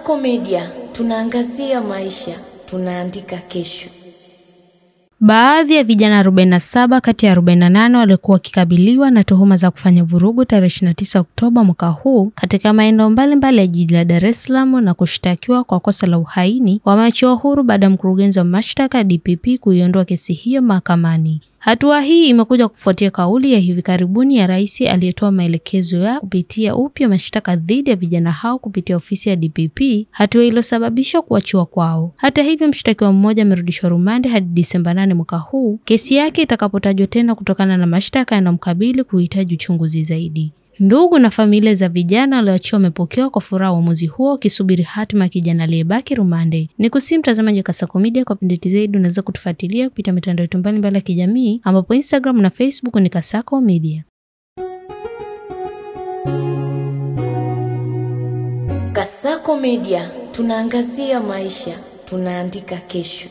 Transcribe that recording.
Kasako Media, tunaangazia maisha, tunaandika kesho. Baadhi ya vijana 47 kati ya 48 walikuwa wakikabiliwa na tuhuma za kufanya vurugu tarehe 29 Oktoba mwaka huu katika maeneo mbalimbali ya jiji la Dar es Salaam na kushtakiwa kwa kosa la uhaini wameachiwa huru baada ya mkurugenzi wa mashtaka DPP kuiondoa kesi hiyo mahakamani. Hatua hii imekuja kufuatia kauli ya hivi karibuni ya rais aliyetoa maelekezo ya kupitia upya mashtaka dhidi ya vijana hao kupitia ofisi ya DPP, hatua iliyosababisha kuachiwa kwao. Hata hivyo, mshtakiwa mmoja amerudishwa rumande hadi Disemba 8 mwaka huu, kesi yake itakapotajwa tena kutokana na mashtaka yanayomkabili kuhitaji uchunguzi zaidi. Ndugu na familia za vijana walioachiwa wamepokewa kwa furaha uamuzi huo, wakisubiri hatima ya kijana aliyebaki rumande. Nikusihi mtazamaji wa Kasako Media, kwa update zaidi unaweza kutufuatilia kupitia mitandao yetu mbalimbali ya kijamii ambapo Instagram na Facebook ni Kasako Media. Kasako Media, tunaangazia maisha, tunaandika kesho.